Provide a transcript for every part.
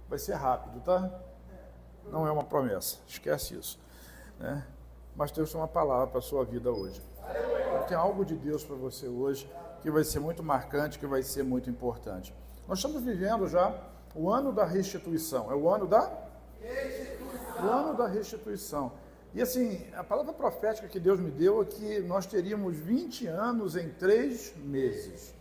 vai ser rápido, tá? Não é uma promessa, esquece isso, né? Mas Deus tem uma palavra para a sua vida hoje. Tem algo de Deus para você hoje que vai ser muito marcante, que vai ser muito importante. Nós estamos vivendo já o ano da restituição, é o ano da restituição. O ano da restituição. E assim, a palavra profética que Deus me deu é que nós teríamos 20 anos em 3 meses.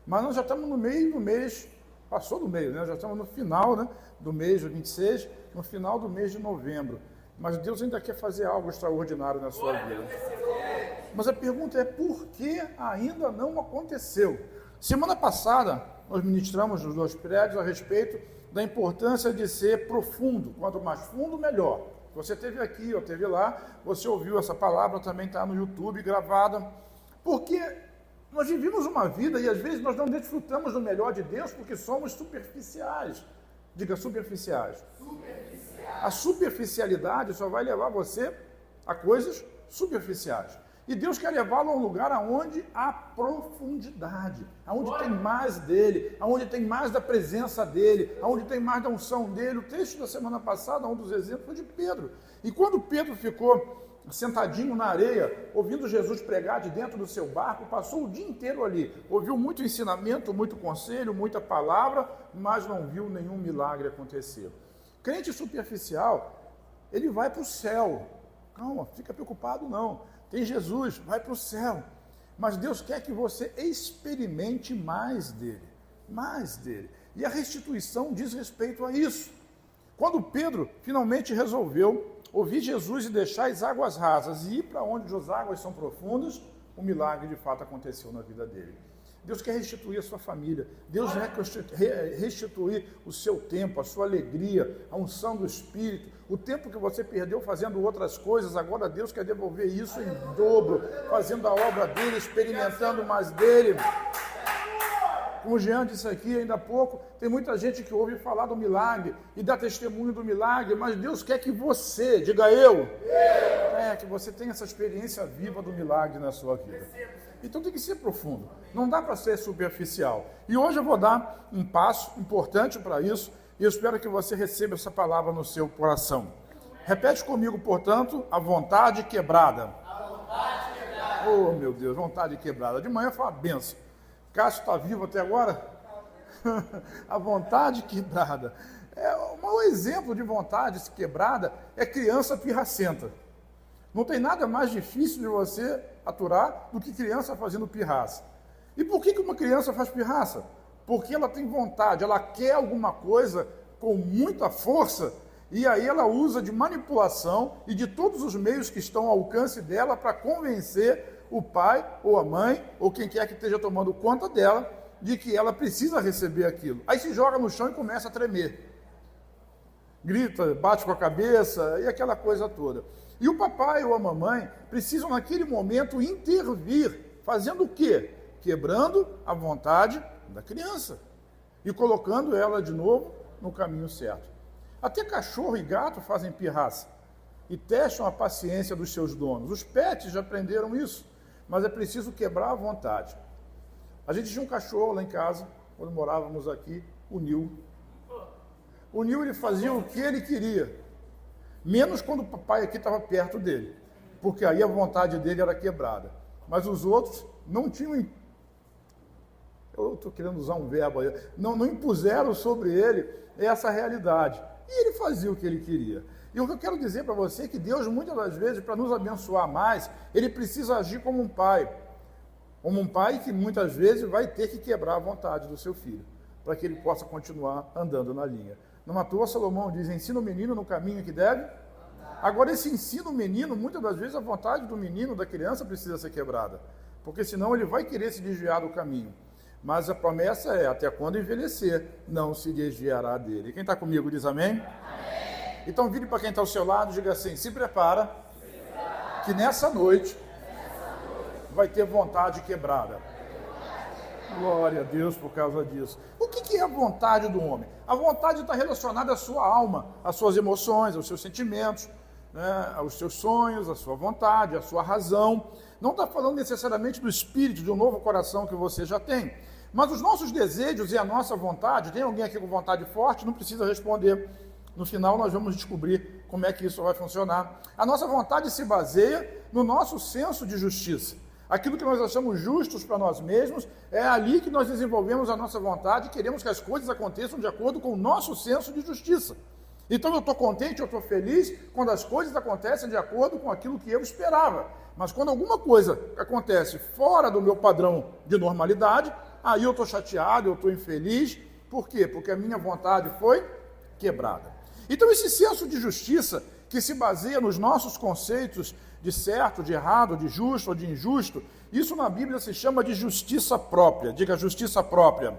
Mas nós já estamos no meio do mês, passou do meio, né? Já estamos no final, né, do mês de 26, no final do mês de novembro. Mas Deus ainda quer fazer algo extraordinário na sua vida. Mas a pergunta é, por que ainda não aconteceu? Semana passada, nós ministramos nos 2 prédios a respeito da importância de ser profundo. Quanto mais fundo, melhor. Você esteve aqui, eu esteve lá, você ouviu essa palavra, também está no YouTube gravada. Porque nós vivemos uma vida e às vezes nós não desfrutamos do melhor de Deus porque somos superficiais. Diga, superficiais. A superficialidade só vai levar você a coisas superficiais. E Deus quer levá-lo a um lugar onde há profundidade, onde tem mais dele, onde tem mais da presença dele, onde tem mais da unção dele. O texto da semana passada, um dos exemplos, foi de Pedro. E quando Pedro ficou sentadinho na areia, ouvindo Jesus pregar de dentro do seu barco, passou o dia inteiro ali, ouviu muito ensinamento, muito conselho, muita palavra, mas não viu nenhum milagre acontecer. Crente superficial, ele vai para o céu. Calma, fica preocupado não. Tem Jesus, vai para o céu. Mas Deus quer que você experimente mais dele. Mais dele. E a restituição diz respeito a isso. Quando Pedro finalmente resolveu ouvir Jesus e deixar as águas rasas e ir para onde as águas são profundas, o milagre de fato aconteceu na vida dele. Deus quer restituir a sua família. Deus quer restituir o seu tempo, a sua alegria, a unção do Espírito. O tempo que você perdeu fazendo outras coisas, agora Deus quer devolver isso em dobro, fazendo a obra dele, experimentando mais dele. Como o Jean disse aqui ainda há pouco, tem muita gente que ouve falar do milagre e dá testemunho do milagre, mas Deus quer que você, diga eu, que você tenha essa experiência viva do milagre na sua vida. Então tem que ser profundo, não dá para ser superficial. E hoje eu vou dar um passo importante para isso, e eu espero que você receba essa palavra no seu coração. Repete comigo, portanto, a vontade quebrada. A vontade quebrada. Oh, meu Deus, vontade quebrada. De manhã foi uma benção. Cássio está vivo até agora? A vontade quebrada. Um exemplo de vontade quebrada é criança pirracenta. Não tem nada mais difícil de você aturar do que criança fazendo pirraça. E por que uma criança faz pirraça? Porque ela tem vontade, ela quer alguma coisa com muita força, e aí ela usa de manipulação e de todos os meios que estão ao alcance dela para convencer o pai ou a mãe, ou quem quer que esteja tomando conta dela, de que ela precisa receber aquilo. Aí se joga no chão e começa a tremer. Grita, bate com a cabeça e aquela coisa toda. E o papai ou a mamãe precisam naquele momento intervir, fazendo o quê? Quebrando a vontade da criança e colocando ela de novo no caminho certo. Até cachorro e gato fazem pirraça e testam a paciência dos seus donos. Os pets já aprenderam isso, mas é preciso quebrar a vontade. A gente tinha um cachorro lá em casa, quando morávamos aqui, o Nil. O Nil, ele fazia o que ele queria, menos quando o papai aqui estava perto dele, porque aí a vontade dele era quebrada. Mas os outros não tinham, eu estou querendo usar um verbo aí, não impuseram sobre ele essa realidade. E ele fazia o que ele queria. E o que eu quero dizer para você é que Deus, muitas das vezes, para nos abençoar mais, ele precisa agir como um pai. Como um pai que muitas vezes vai ter que quebrar a vontade do seu filho, para que ele possa continuar andando na linha. Numa toa, Salomão diz, ensina o menino no caminho que deve. Agora, esse ensino o menino, muitas das vezes a vontade do menino, da criança, precisa ser quebrada, porque senão ele vai querer se desviar do caminho. Mas a promessa é, até quando envelhecer, não se desviará dele. Quem está comigo diz amém? Amém. Então vire para quem está ao seu lado e diga assim, se prepara, que nessa noite vai ter vontade quebrada. Glória a Deus por causa disso. O que é a vontade do homem? A vontade está relacionada à sua alma, às suas emoções, aos seus sentimentos, né, aos seus sonhos, à sua vontade, à sua razão. Não está falando necessariamente do espírito, de um novo coração que você já tem. Mas os nossos desejos e a nossa vontade, tem alguém aqui com vontade forte? Não precisa responder. No final nós vamos descobrir como é que isso vai funcionar. A nossa vontade se baseia no nosso senso de justiça. Aquilo que nós achamos justos para nós mesmos, é ali que nós desenvolvemos a nossa vontade e queremos que as coisas aconteçam de acordo com o nosso senso de justiça. Então eu estou contente, eu estou feliz quando as coisas acontecem de acordo com aquilo que eu esperava. Mas quando alguma coisa acontece fora do meu padrão de normalidade, aí eu estou chateado, eu estou infeliz. Por quê? Porque a minha vontade foi quebrada. Então esse senso de justiça, que se baseia nos nossos conceitos de certo, de errado, de justo ou de injusto, isso na Bíblia se chama de justiça própria. Diga, justiça própria.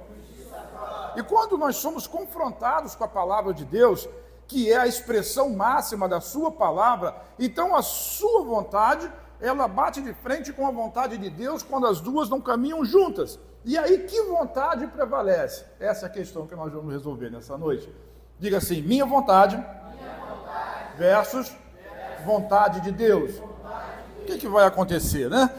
E quando nós somos confrontados com a palavra de Deus, que é a expressão máxima da sua palavra, então a sua vontade, ela bate de frente com a vontade de Deus quando as duas não caminham juntas. E aí, que vontade prevalece? Essa é a questão que nós vamos resolver nessa noite. Diga assim, minha vontade versus vontade de Deus. O que vai acontecer, né?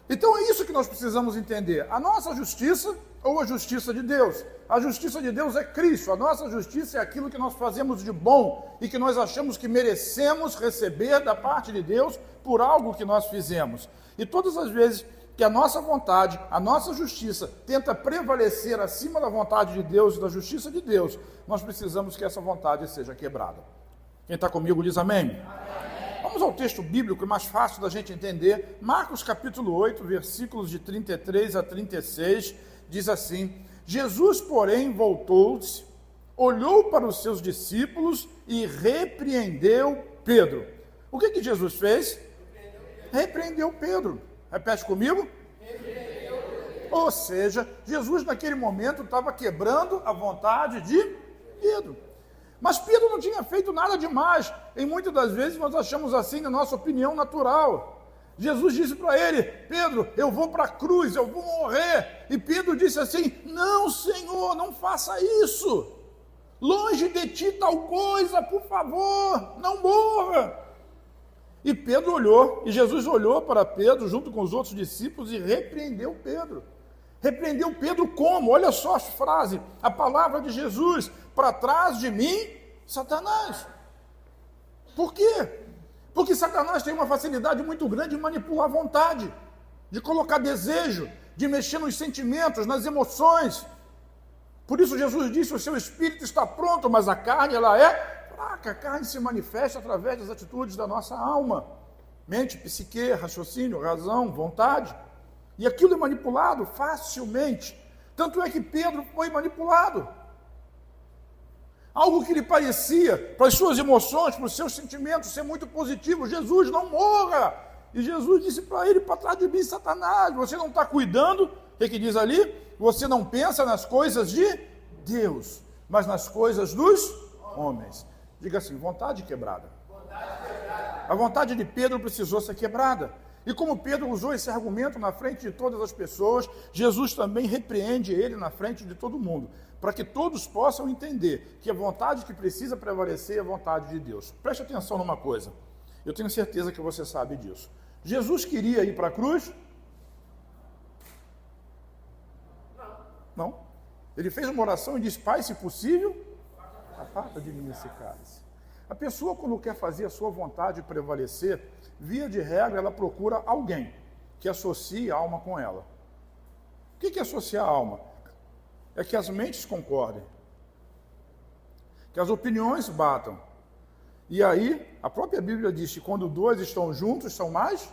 Então é isso que nós precisamos entender. A nossa justiça ou a justiça de Deus? A justiça de Deus é Cristo. A nossa justiça é aquilo que nós fazemos de bom e que nós achamos que merecemos receber da parte de Deus por algo que nós fizemos. E todas as vezes que a nossa vontade, a nossa justiça tenta prevalecer acima da vontade de Deus e da justiça de Deus, nós precisamos que essa vontade seja quebrada. Quem está comigo diz amém? Vamos ao texto bíblico, é mais fácil da gente entender. Marcos capítulo 8, versículos de 33 a 36, diz assim: Jesus, porém, voltou-se, olhou para os seus discípulos e repreendeu Pedro. O que Jesus fez? Repreendeu Pedro. Repete comigo. Ou seja, Jesus naquele momento estava quebrando a vontade de Pedro. Mas Pedro não tinha feito nada demais. E muitas das vezes nós achamos assim na nossa opinião natural. Jesus disse para ele: Pedro, eu vou para a cruz, eu vou morrer. E Pedro disse assim: não, Senhor, não faça isso. Longe de ti tal coisa, por favor, não morra. E Pedro olhou, e Jesus olhou para Pedro junto com os outros discípulos e repreendeu Pedro. Repreendeu Pedro como? Olha só a frase, a palavra de Jesus: para trás de mim, Satanás. Por quê? Porque Satanás tem uma facilidade muito grande de manipular a vontade, de colocar desejo, de mexer nos sentimentos, nas emoções. Por isso Jesus disse: o seu espírito está pronto, mas a carne, ela é fraca. A carne se manifesta através das atitudes da nossa alma. Mente, psique, raciocínio, razão, vontade. E aquilo é manipulado facilmente. Tanto é que Pedro foi manipulado. Algo que lhe parecia, para as suas emoções, para os seus sentimentos, ser muito positivo. Jesus, não morra! E Jesus disse para ele: para trás de mim, Satanás, você não está cuidando. O que diz ali? Você não pensa nas coisas de Deus, mas nas coisas dos homens. Diga assim, vontade quebrada. A vontade de Pedro precisou ser quebrada. E como Pedro usou esse argumento na frente de todas as pessoas, Jesus também repreende ele na frente de todo mundo, para que todos possam entender que a vontade que precisa prevalecer é a vontade de Deus. Preste atenção numa coisa, eu tenho certeza que você sabe disso. Jesus queria ir para a cruz? Não. Ele fez uma oração e disse: Pai, se possível, aparta de mim esse cálice. A pessoa, quando quer fazer a sua vontade prevalecer, via de regra, ela procura alguém que associe a alma com ela. O que é associar a alma? É que as mentes concordem, que as opiniões batam. E aí, a própria Bíblia diz que quando dois estão juntos, são mais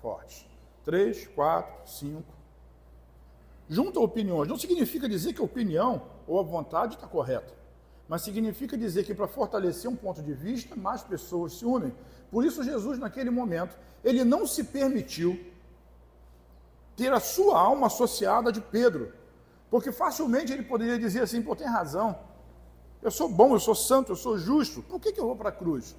fortes. 3, 4, 5. Junta opiniões. Não significa dizer que a opinião ou a vontade está correta, mas significa dizer que para fortalecer um ponto de vista, mais pessoas se unem. Por isso Jesus, naquele momento, ele não se permitiu ter a sua alma associada a de Pedro, porque facilmente ele poderia dizer assim: pô, tem razão, eu sou bom, eu sou santo, eu sou justo, por que eu vou para a cruz?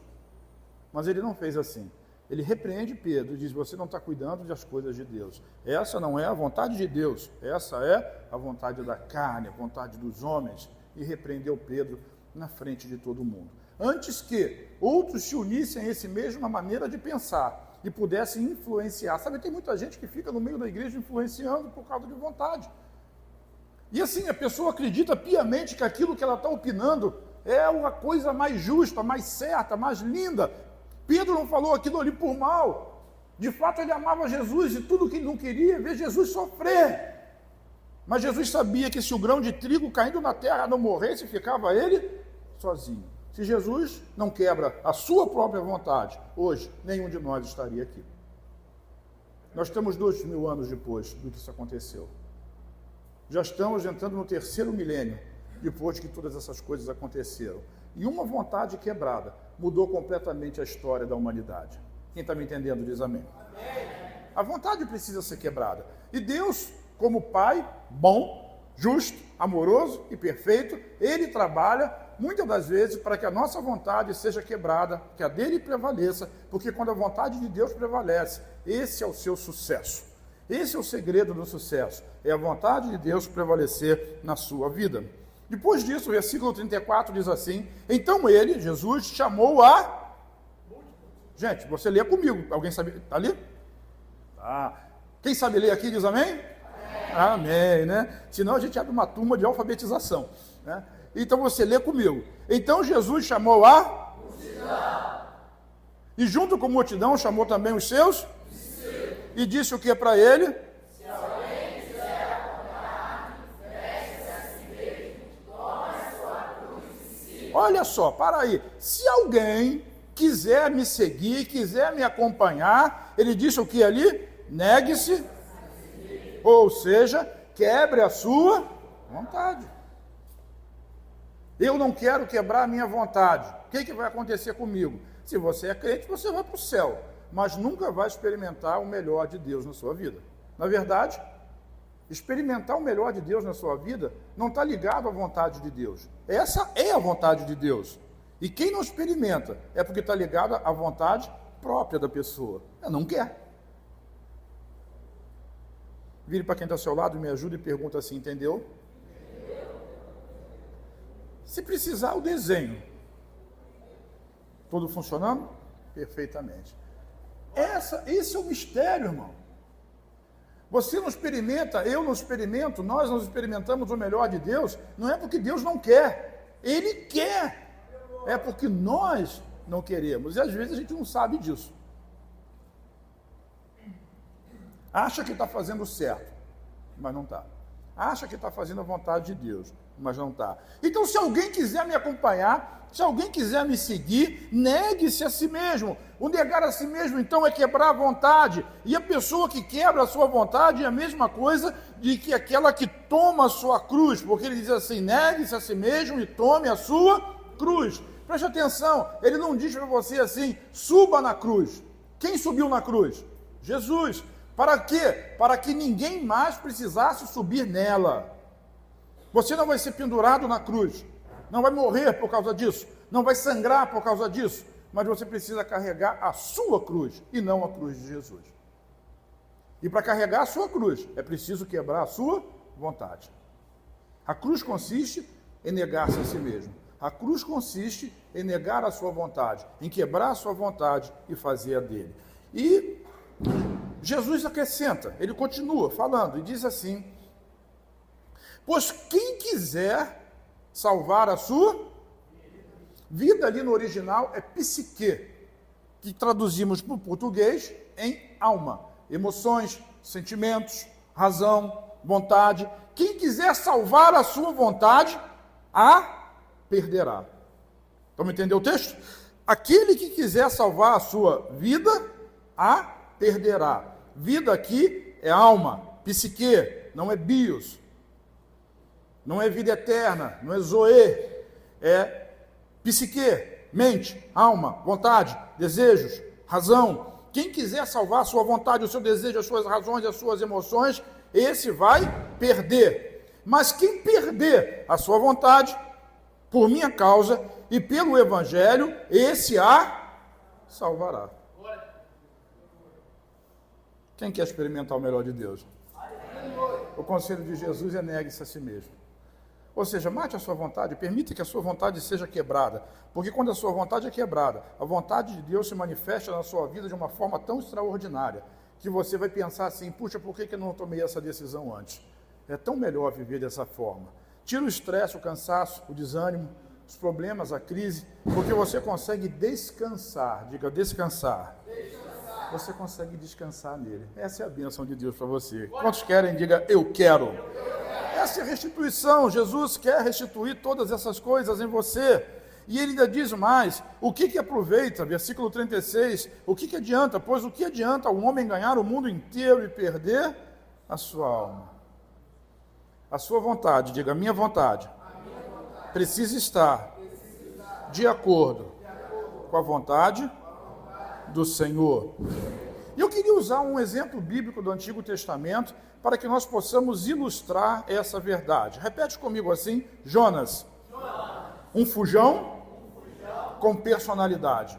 Mas ele não fez assim. Ele repreende Pedro e diz: você não está cuidando das coisas de Deus. Essa não é a vontade de Deus, essa é a vontade da carne, a vontade dos homens. E repreendeu Pedro na frente de todo mundo. Antes que outros se unissem a essa mesma maneira de pensar e pudessem influenciar. Sabe, tem muita gente que fica no meio da igreja influenciando por causa de vontade. E assim, a pessoa acredita piamente que aquilo que ela está opinando é uma coisa mais justa, mais certa, mais linda. Pedro não falou aquilo ali por mal. De fato, ele amava Jesus e tudo que ele não queria é ver Jesus sofrer. Mas Jesus sabia que se o grão de trigo caindo na terra não morresse, ficava ele sozinho. Se Jesus não quebra a sua própria vontade, hoje nenhum de nós estaria aqui. Nós estamos 2000 anos depois do que isso aconteceu. Já estamos entrando no 3º milênio, depois que todas essas coisas aconteceram. E uma vontade quebrada mudou completamente a história da humanidade. Quem está me entendendo diz amém. A vontade precisa ser quebrada. E Deus, como Pai bom, justo, amoroso e perfeito, Ele trabalha muitas das vezes para que a nossa vontade seja quebrada, que a dele prevaleça, porque quando a vontade de Deus prevalece, esse é o seu sucesso. Esse é o segredo do sucesso, é a vontade de Deus prevalecer na sua vida. Depois disso, o versículo 34 diz assim: então ele, Jesus, chamou a... Gente, você lê comigo, alguém sabe? Está ali? Quem sabe ler aqui diz amém? Amém, né? Senão a gente abre uma turma de alfabetização, né? Então você lê comigo. Então Jesus chamou a multidão. E junto com a multidão chamou também os seus discípulos. E disse o que para ele? Se alguém quiser acompanhar-me, veste-se a si mesmo, tome a sua cruz e siga. Olha só, para aí. Se alguém quiser me seguir, quiser me acompanhar, ele disse o que ali? Negue-se. Ou seja, quebre a sua vontade. Eu não quero quebrar a minha vontade. O que vai acontecer comigo? Se você é crente, você vai para o céu, mas nunca vai experimentar o melhor de Deus na sua vida. Na verdade, experimentar o melhor de Deus na sua vida não está ligado à vontade de Deus. Essa é a vontade de Deus. E quem não experimenta é porque está ligado à vontade própria da pessoa. Ela não quer. Vire para quem está ao seu lado e me ajude e pergunta assim, entendeu? Se precisar, o desenho. Tudo funcionando? Perfeitamente. Esse é o mistério, irmão. Você não experimenta, eu não experimento, nós não experimentamos o melhor de Deus, não é porque Deus não quer. Ele quer. É porque nós não queremos. E às vezes a gente não sabe disso. Acha que está fazendo certo, mas não está. Acha que está fazendo a vontade de Deus, mas não está. Então, se alguém quiser me acompanhar, se alguém quiser me seguir, negue-se a si mesmo. O negar a si mesmo, então, é quebrar a vontade. E a pessoa que quebra a sua vontade é a mesma coisa de que aquela que toma a sua cruz, porque ele diz assim, negue-se a si mesmo e tome a sua cruz. Preste atenção, ele não diz para você assim, suba na cruz. Quem subiu na cruz? Jesus. Para quê? Para que ninguém mais precisasse subir nela. Você não vai ser pendurado na cruz, não vai morrer por causa disso, não vai sangrar por causa disso, mas você precisa carregar a sua cruz e não a cruz de Jesus. E para carregar a sua cruz, é preciso quebrar a sua vontade. A cruz consiste em negar-se a si mesmo. A cruz consiste em negar a sua vontade, em quebrar a sua vontade e fazer a dele. E Jesus acrescenta, ele continua falando e diz assim, pois quem quiser salvar a sua vida, ali no original é psique, que traduzimos para o português em alma, emoções, sentimentos, razão, vontade. Quem quiser salvar a sua vontade, a perderá. Então, entendeu o texto? Aquele que quiser salvar a sua vida, a perderá. Vida aqui é alma, psique, não é bios, não é vida eterna, não é zoe, é psique, mente, alma, vontade, desejos, razão. Quem quiser salvar a sua vontade, o seu desejo, as suas razões, as suas emoções, esse vai perder. Mas quem perder a sua vontade, por minha causa e pelo Evangelho, esse a salvará. Quem quer experimentar o melhor de Deus? O conselho de Jesus é negue-se a si mesmo. Ou seja, mate a sua vontade, permita que a sua vontade seja quebrada. Porque quando a sua vontade é quebrada, a vontade de Deus se manifesta na sua vida de uma forma tão extraordinária, que você vai pensar assim, puxa, por que eu não tomei essa decisão antes? É tão melhor viver dessa forma. Tira o estresse, o cansaço, o desânimo, os problemas, a crise, porque você consegue descansar. Diga, descansar. Você consegue descansar nele. Essa é a bênção de Deus para você. Quantos querem? Diga, eu quero. Essa é a restituição. Jesus quer restituir todas essas coisas em você. E ele ainda diz mais, o que aproveita? Versículo 36, o que adianta? Pois o que adianta o homem ganhar o mundo inteiro e perder a sua alma? A sua vontade, diga, a minha vontade, precisa estar de acordo com a vontade do Senhor. E eu queria usar um exemplo bíblico do Antigo Testamento para que nós possamos ilustrar essa verdade. Repete comigo assim, Jonas, um fujão com personalidade.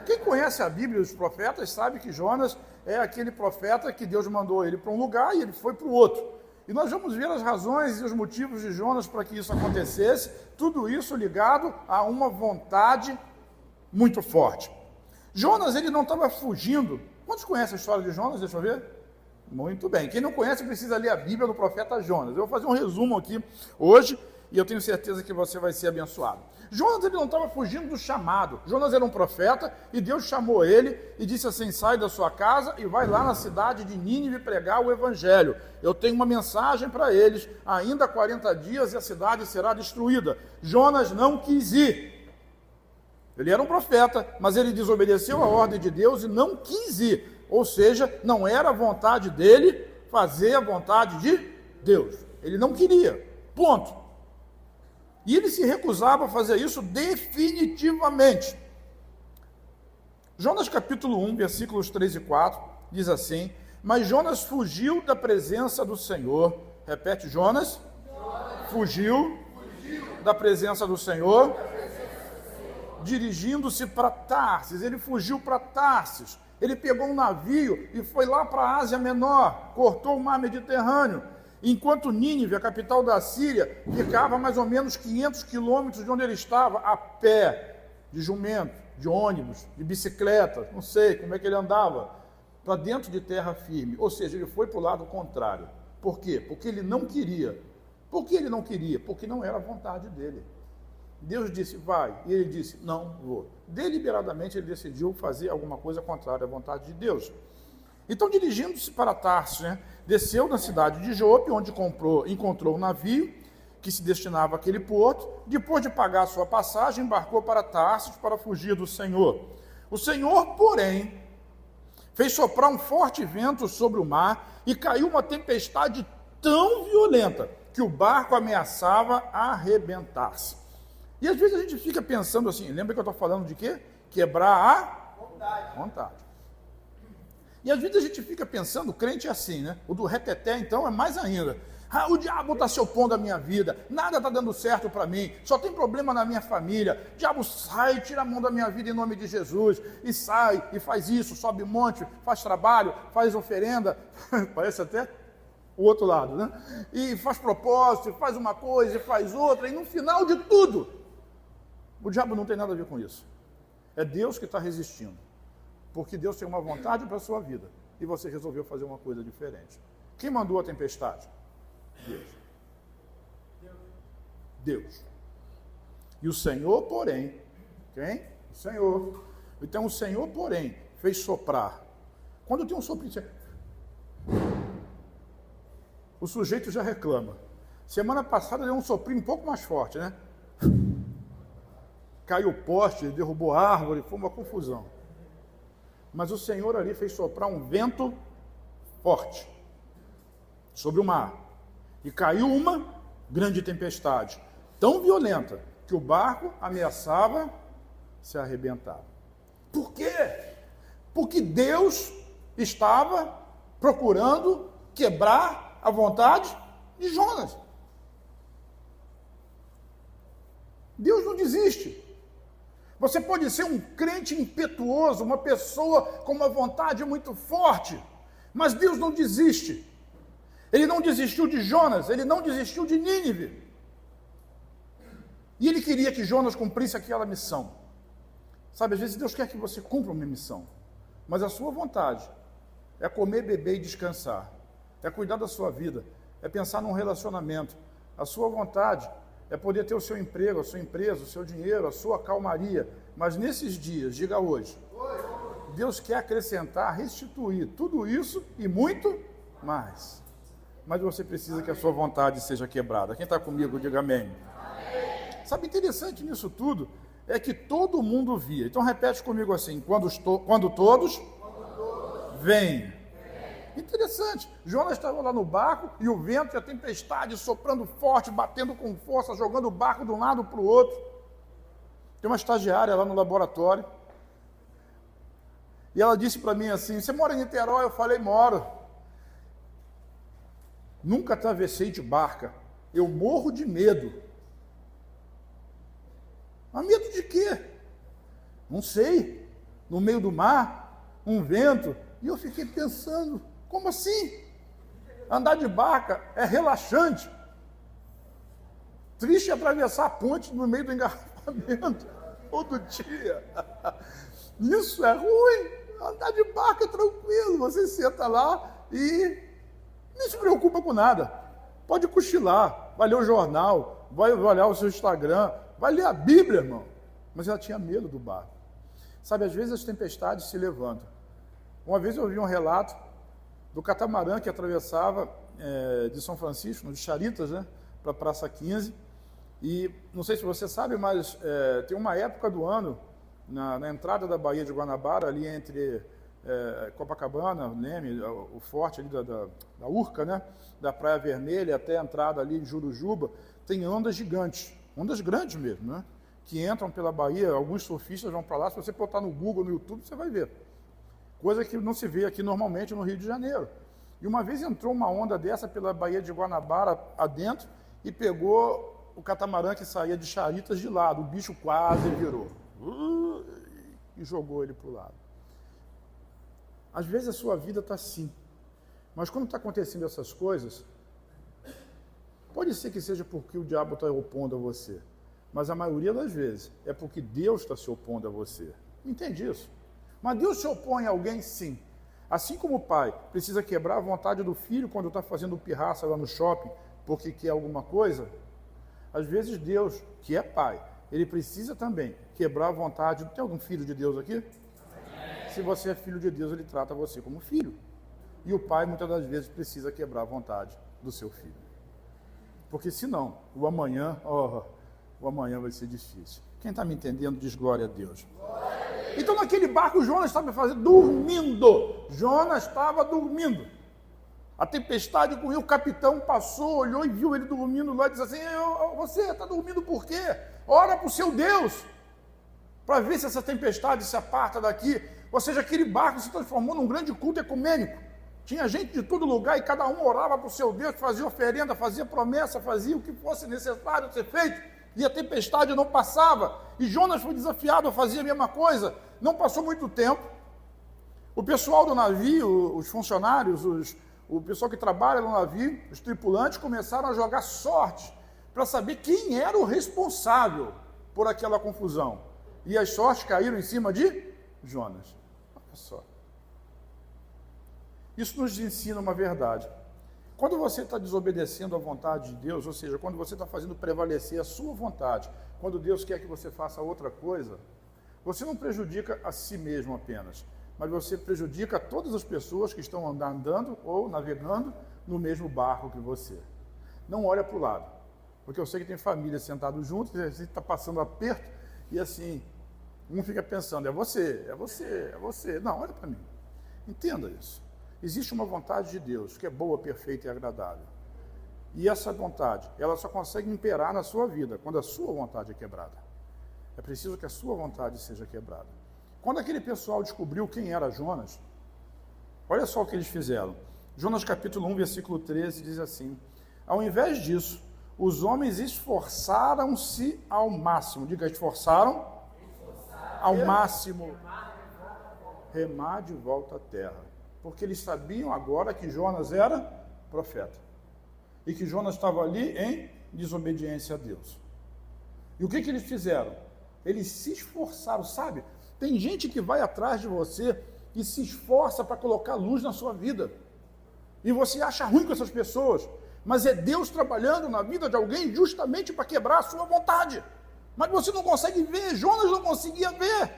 Quem conhece a Bíblia e os profetas sabe que Jonas é aquele profeta que Deus mandou ele para um lugar e ele foi para o outro. E nós vamos ver as razões e os motivos de Jonas para que isso acontecesse, tudo isso ligado a uma vontade muito forte. Jonas, ele não estava fugindo. Quantos conhecem a história de Jonas? Deixa eu ver. Muito bem. Quem não conhece precisa ler a Bíblia do profeta Jonas. Eu vou fazer um resumo aqui hoje e eu tenho certeza que você vai ser abençoado. Jonas, ele não estava fugindo do chamado. Jonas era um profeta e Deus chamou ele e disse assim, sai da sua casa e vai lá na cidade de Nínive pregar o evangelho. Eu tenho uma mensagem para eles, ainda 40 dias e a cidade será destruída. Jonas não quis ir. Ele era um profeta, mas ele desobedeceu a ordem de Deus e não quis ir. Ou seja, não era a vontade dele fazer a vontade de Deus. Ele não queria. Ponto. E ele se recusava a fazer isso definitivamente. Jonas capítulo 1, versículos 3 e 4, diz assim, mas Jonas fugiu da presença do Senhor. Repete, Jonas fugiu da presença do Senhor, dirigindo-se para Tarsis. Ele fugiu para Tarsis. Ele pegou um navio e foi lá para a Ásia Menor, cortou o mar Mediterrâneo. Enquanto Nínive, a capital da Síria, ficava a mais ou menos 500 quilômetros de onde ele estava, a pé, de jumento, de ônibus, de bicicleta, não sei como é que ele andava, para dentro de terra firme. Ou seja, ele foi para o lado contrário. Por quê? Porque ele não queria. Por que ele não queria? Porque não era a vontade dele. Deus disse, vai, e ele disse, não vou. Deliberadamente ele decidiu fazer alguma coisa contrária à vontade de Deus. Então, dirigindo-se para Tarsis, desceu na cidade de Jope, onde encontrou um navio que se destinava àquele porto. Depois de pagar a sua passagem, embarcou para Tarsis para fugir do Senhor. O Senhor, porém, fez soprar um forte vento sobre o mar e caiu uma tempestade tão violenta que o barco ameaçava arrebentar-se. E às vezes a gente fica pensando assim, lembra que eu estou falando de quê? Quebrar a vontade. E às vezes a gente fica pensando, o crente é assim, né? O do reteté, então, é mais ainda. O diabo está se opondo à minha vida, nada está dando certo para mim, só tem problema na minha família. O diabo sai, tira a mão da minha vida em nome de Jesus, e sai, e faz isso, sobe monte, faz trabalho, faz oferenda, parece até o outro lado, né? E faz propósito, faz uma coisa e faz outra, e no final de tudo, o diabo não tem nada a ver com isso. É Deus que está resistindo. Porque Deus tem uma vontade para a sua vida. E você resolveu fazer uma coisa diferente. Quem mandou a tempestade? Deus. Deus. E o Senhor, porém, quem? O Senhor. Então o Senhor, porém, fez soprar. Quando tem um soprinho, o sujeito já reclama. Semana passada deu um soprinho um pouco mais forte, né? Caiu o poste, derrubou a árvore, foi uma confusão. Mas o Senhor ali fez soprar um vento forte sobre o mar. E caiu uma grande tempestade, tão violenta, que o barco ameaçava se arrebentar. Por quê? Porque Deus estava procurando quebrar a vontade de Jonas. Deus não desiste. Você pode ser um crente impetuoso, uma pessoa com uma vontade muito forte, mas Deus não desiste. Ele não desistiu de Jonas, ele não desistiu de Nínive. E ele queria que Jonas cumprisse aquela missão. Sabe, às vezes Deus quer que você cumpra uma missão, mas a sua vontade é comer, beber e descansar, é cuidar da sua vida, é pensar num relacionamento. A sua vontade é poder ter o seu emprego, a sua empresa, o seu dinheiro, a sua calmaria. Mas nesses dias, diga hoje, Deus quer acrescentar, restituir tudo isso e muito mais. Mas você precisa que a sua vontade seja quebrada. Quem está comigo, diga amém. Sabe, interessante nisso tudo é que todo mundo via. Então repete comigo assim, quando todos vêm. Interessante, Jonas estava lá no barco e o vento e a tempestade soprando forte, batendo com força, jogando o barco de um lado para o outro. Tem uma estagiária lá no laboratório e ela disse para mim assim, você mora em Niterói? Eu falei, moro. Nunca atravessei de barca, eu morro de medo. Mas medo de quê? Não sei, no meio do mar, um vento, e eu fiquei pensando, como assim? Andar de barca é relaxante. Triste atravessar a ponte no meio do engarrafamento, todo dia. Isso é ruim. Andar de barca é tranquilo, você senta lá e não se preocupa com nada. Pode cochilar, vai ler o jornal, vai olhar o seu Instagram, vai ler a Bíblia, irmão. Mas ela tinha medo do barco. Sabe, às vezes as tempestades se levantam. Uma vez eu ouvi um relato do catamarã que atravessava de São Francisco, de Charitas, né, para a Praça 15. E não sei se você sabe, mas tem uma época do ano, na entrada da Baía de Guanabara, ali entre Copacabana, Leme, o forte ali da Urca, né, da Praia Vermelha até a entrada ali em Jurujuba, tem ondas gigantes, ondas grandes mesmo, né, que entram pela Baía. Alguns surfistas vão para lá, se você botar no Google, no YouTube, você vai ver. Coisa que não se vê aqui normalmente no Rio de Janeiro. E uma vez entrou uma onda dessa pela Baía de Guanabara adentro e pegou o catamarã que saía de Charitas de lado. O bicho quase virou. E jogou ele para o lado. Às vezes a sua vida está assim. Mas quando está acontecendo essas coisas, pode ser que seja porque o diabo está opondo a você. Mas a maioria das vezes é porque Deus está se opondo a você. Entende isso? Mas Deus se opõe a alguém, sim. Assim como o pai precisa quebrar a vontade do filho quando está fazendo pirraça lá no shopping porque quer alguma coisa, às vezes Deus, que é pai, ele precisa também quebrar a vontade. Tem algum filho de Deus aqui? Se você é filho de Deus, ele trata você como filho. E o pai, muitas das vezes, precisa quebrar a vontade do seu filho. Porque senão, o amanhã vai ser difícil. Quem está me entendendo, diz glória a Deus. Então naquele barco Jonas estava dormindo. Jonas estava dormindo. A tempestade com ele, o capitão passou, olhou e viu ele dormindo lá e disse assim, você está dormindo por quê? Ora para o seu Deus, para ver se essa tempestade se aparta daqui. Ou seja, aquele barco se transformou num grande culto ecumênico. Tinha gente de todo lugar e cada um orava para o seu Deus, fazia oferenda, fazia promessa, fazia o que fosse necessário ser feito. E a tempestade não passava, e Jonas foi desafiado a fazer a mesma coisa. Não passou muito tempo, o pessoal do navio, os funcionários, o pessoal que trabalha no navio, os tripulantes, começaram a jogar sorte para saber quem era o responsável por aquela confusão. E as sortes caíram em cima de Jonas. Olha só. Isso nos ensina uma verdade. Quando você está desobedecendo à vontade de Deus, ou seja, quando você está fazendo prevalecer a sua vontade, quando Deus quer que você faça outra coisa, você não prejudica a si mesmo apenas, mas você prejudica todas as pessoas que estão andando ou navegando no mesmo barco que você. Não olha para o lado, porque eu sei que tem famílias sentadas juntas, e a gente está passando aperto, e assim, um fica pensando, é você. Não, olha para mim. Entenda isso. Existe uma vontade de Deus que é boa, perfeita e agradável. E essa vontade, ela só consegue imperar na sua vida quando a sua vontade é quebrada. É preciso que a sua vontade seja quebrada. Quando aquele pessoal descobriu quem era Jonas, olha só o que eles fizeram. Jonas capítulo 1, versículo 13 diz assim: ao invés disso, os homens esforçaram-se ao máximo. Diga, esforçaram ao máximo. Remar de volta à terra. Porque eles sabiam agora que Jonas era profeta. E que Jonas estava ali em desobediência a Deus. E o que eles fizeram? Eles se esforçaram, sabe? Tem gente que vai atrás de você e se esforça para colocar luz na sua vida. E você acha ruim com essas pessoas. mas é Deus trabalhando na vida de alguém justamente para quebrar a sua vontade. Mas você não consegue ver, Jonas não conseguia ver.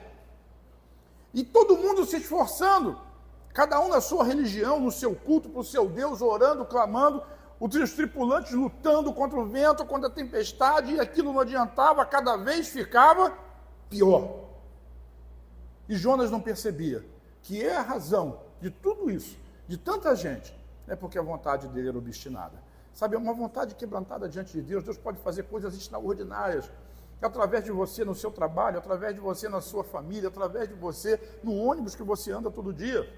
E todo mundo se esforçando, cada um na sua religião, no seu culto para o seu Deus, orando, clamando, os tripulantes lutando contra o vento, contra a tempestade, e aquilo não adiantava, cada vez ficava pior. E Jonas não percebia que é a razão de tudo isso, de tanta gente, é porque a vontade dele era obstinada. Sabe, uma vontade quebrantada diante de Deus, Deus pode fazer coisas extraordinárias, através de você no seu trabalho, através de você na sua família, através de você no ônibus que você anda todo dia,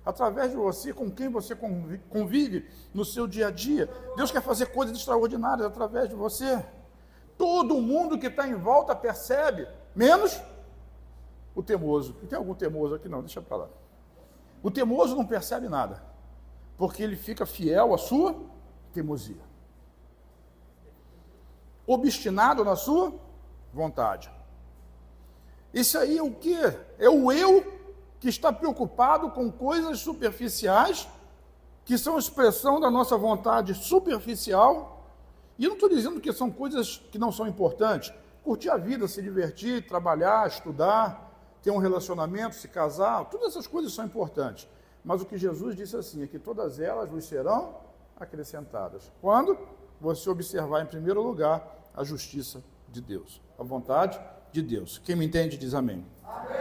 através de você com quem você convive no seu dia a dia. Deus quer fazer coisas extraordinárias através de você. Todo mundo que está em volta percebe, menos o teimoso. Não tem algum teimoso aqui? Não, deixa para lá. O teimoso não percebe nada, porque ele fica fiel à sua teimosia. Obstinado na sua vontade. Isso aí é o quê? É o eu que está preocupado com coisas superficiais, que são expressão da nossa vontade superficial. E eu não estou dizendo que são coisas que não são importantes. Curtir a vida, se divertir, trabalhar, estudar, ter um relacionamento, se casar, todas essas coisas são importantes. Mas o que Jesus disse assim, é que todas elas vos serão acrescentadas. Quando você observar em primeiro lugar a justiça de Deus, a vontade de Deus. Quem me entende diz amém. Amém.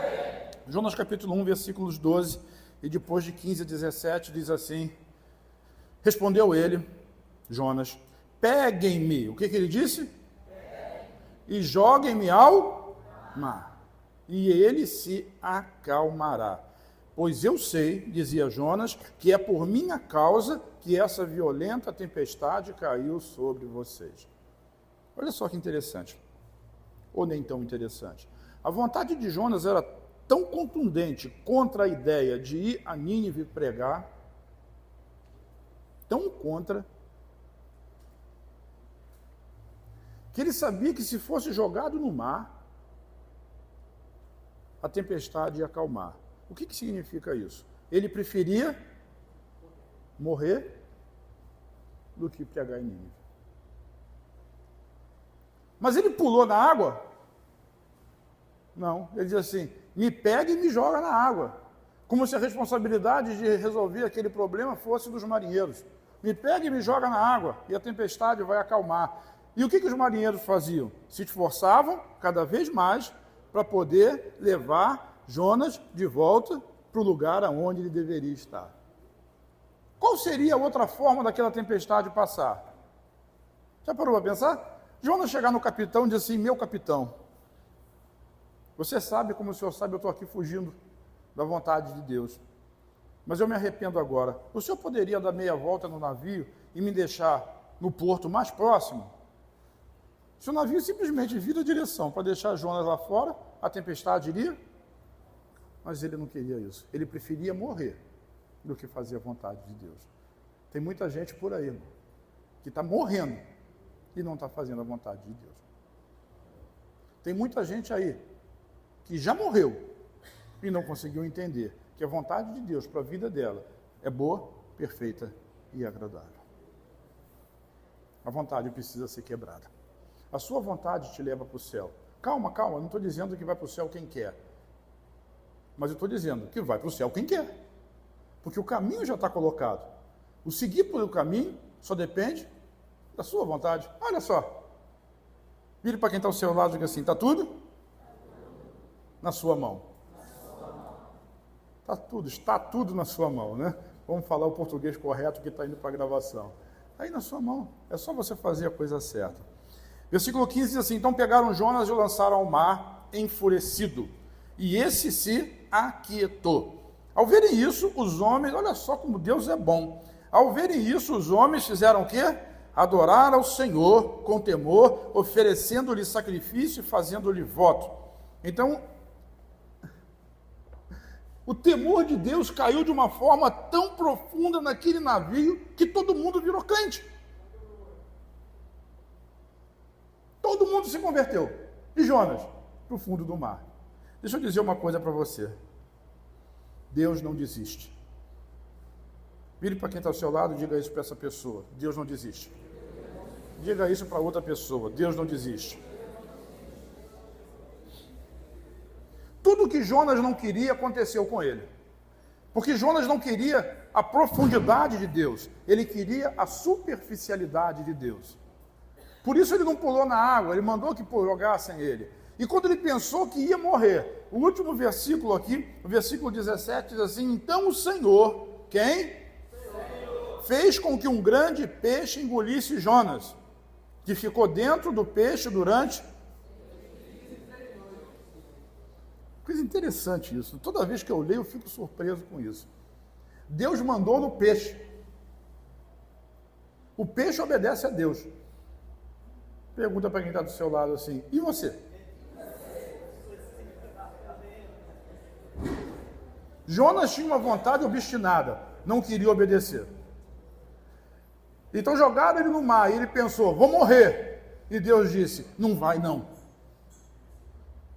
Jonas capítulo 1, versículos 12 e depois de 15 a 17 diz assim: respondeu ele, Jonas, peguem-me, o que ele disse? E joguem-me ao mar, e ele se acalmará. Pois eu sei, dizia Jonas, que é por minha causa que essa violenta tempestade caiu sobre vocês. Olha só que interessante, ou nem tão interessante. A vontade de Jonas era tão contundente contra a ideia de ir a Nínive pregar, tão contra, que ele sabia que se fosse jogado no mar, a tempestade ia acalmar. O que significa isso? Ele preferia morrer do que pregar em Nínive. Mas ele pulou na água? Não, ele diz assim, me pega e me joga na água, como se a responsabilidade de resolver aquele problema fosse dos marinheiros. Me pega e me joga na água, e a tempestade vai acalmar. E o que os marinheiros faziam? Se esforçavam cada vez mais para poder levar Jonas de volta para o lugar aonde ele deveria estar. Qual seria a outra forma daquela tempestade passar? Já parou para pensar? Jonas chegar no capitão e diz assim, meu capitão, você sabe, como o senhor sabe, eu estou aqui fugindo da vontade de Deus. Mas eu me arrependo agora. O senhor poderia dar meia volta no navio e me deixar no porto mais próximo? Se o navio simplesmente vira a direção para deixar Jonas lá fora, a tempestade iria? Mas ele não queria isso. Ele preferia morrer do que fazer a vontade de Deus. Tem muita gente por aí, irmão, que está morrendo e não está fazendo a vontade de Deus. Tem muita gente aí que já morreu e não conseguiu entender que a vontade de Deus para a vida dela é boa, perfeita e agradável. A vontade precisa ser quebrada. A sua vontade te leva para o céu. Calma, eu não estou dizendo que vai para o céu quem quer. Mas eu estou dizendo que vai para o céu quem quer. Porque o caminho já está colocado. O seguir pelo caminho só depende da sua vontade. Olha só. Vire para quem está ao seu lado e diga assim, está tudo? Na sua mão. Está tudo na sua mão, né? Vamos falar o português correto que está indo para a gravação. Está aí na sua mão. É só você fazer a coisa certa. Versículo 15 diz assim, então pegaram Jonas e o lançaram ao mar enfurecido. E esse se aquietou. Ao verem isso, os homens, olha só como Deus é bom. Ao verem isso, os homens fizeram o quê? Adorar ao Senhor com temor, oferecendo-lhe sacrifício e fazendo-lhe voto. Então, o temor de Deus caiu de uma forma tão profunda naquele navio que todo mundo virou crente. Todo mundo se converteu. E Jonas? Para o fundo do mar. Deixa eu dizer uma coisa para você. Deus não desiste. Vire para quem está ao seu lado e diga isso para essa pessoa: Deus não desiste. Diga isso para outra pessoa: Deus não desiste. Tudo que Jonas não queria aconteceu com ele. Porque Jonas não queria a profundidade de Deus, ele queria a superficialidade de Deus. Por isso ele não pulou na água, ele mandou que jogassem ele. E quando ele pensou que ia morrer, o último versículo aqui, o versículo 17, diz assim: então o Senhor, quem? Senhor. Fez com que um grande peixe engolisse Jonas, que ficou dentro do peixe durante... Coisa interessante isso. Toda vez que eu leio, eu fico surpreso com isso. Deus mandou no peixe. O peixe obedece a Deus. Pergunta para quem está do seu lado assim: e você? Jonas tinha uma vontade obstinada, não queria obedecer. Então jogaram ele no mar e ele pensou: vou morrer. E Deus disse: não vai não.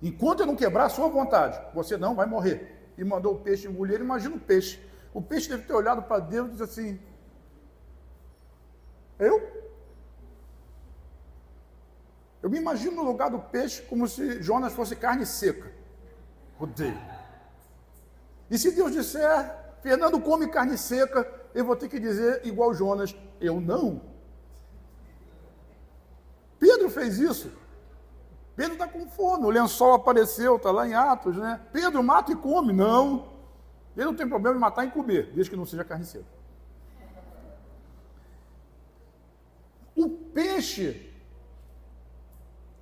Enquanto eu não quebrar a sua vontade, você não vai morrer. E mandou o peixe engolir ele. Imagina o peixe. O peixe deve ter olhado para Deus e disse assim: Eu me imagino no lugar do peixe como se Jonas fosse carne seca. Odeio. E se Deus disser: Fernando come carne seca, eu vou ter que dizer igual Jonas: eu não. Pedro fez isso. Pedro está com fome, o lençol apareceu, está lá em Atos, né? Pedro mata e come. Não. Ele não tem problema em matar e comer, desde que não seja carne seca. O peixe,